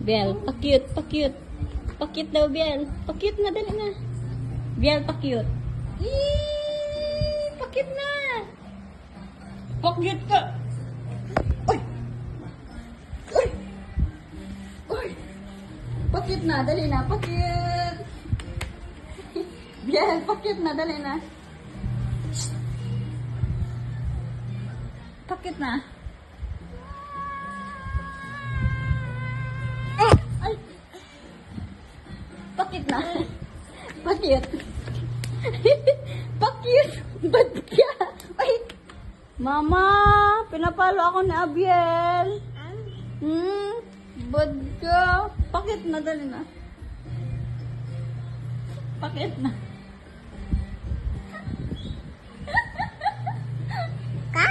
Biel, pa-cute, pa-cute. Pa-cute daw, Biel. Pa-cute na, dali na. Biel, pa-cute. Pa-cute na. Pa-cute ka. Uy! Uy! Uy! Pa-cute na, dali na. Pa-cute. Biel, pa-cute na, dali na. Pa-cute na. Ay! Pa-cute na. Pa-cute. Pa-cute. Ba't ka? Ay! Mama, pinapalo ako ni Abiel. Ba't ka? Pa-cute na, dali na. Pa-cute na. Ka?